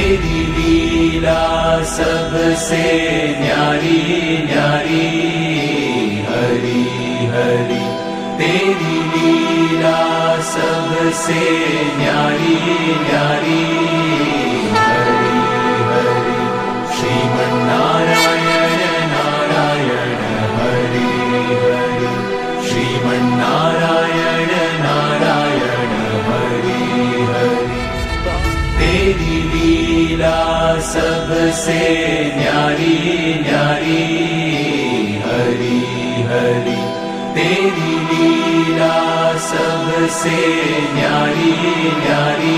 तेरी लीला सबसे न्यारी न्यारी, हरि हरि तेरी लीला सबसे न्यारी न्यारी, हरि हरि श्रीमन्नारायण नारायण हरि हरि, श्रीमन्नारायण नारायण हरि हरि। तेरी लीला सबसे न्यारी न्यारी, हरि हरि तेरी लीला सबसे न्यारी न्यारी,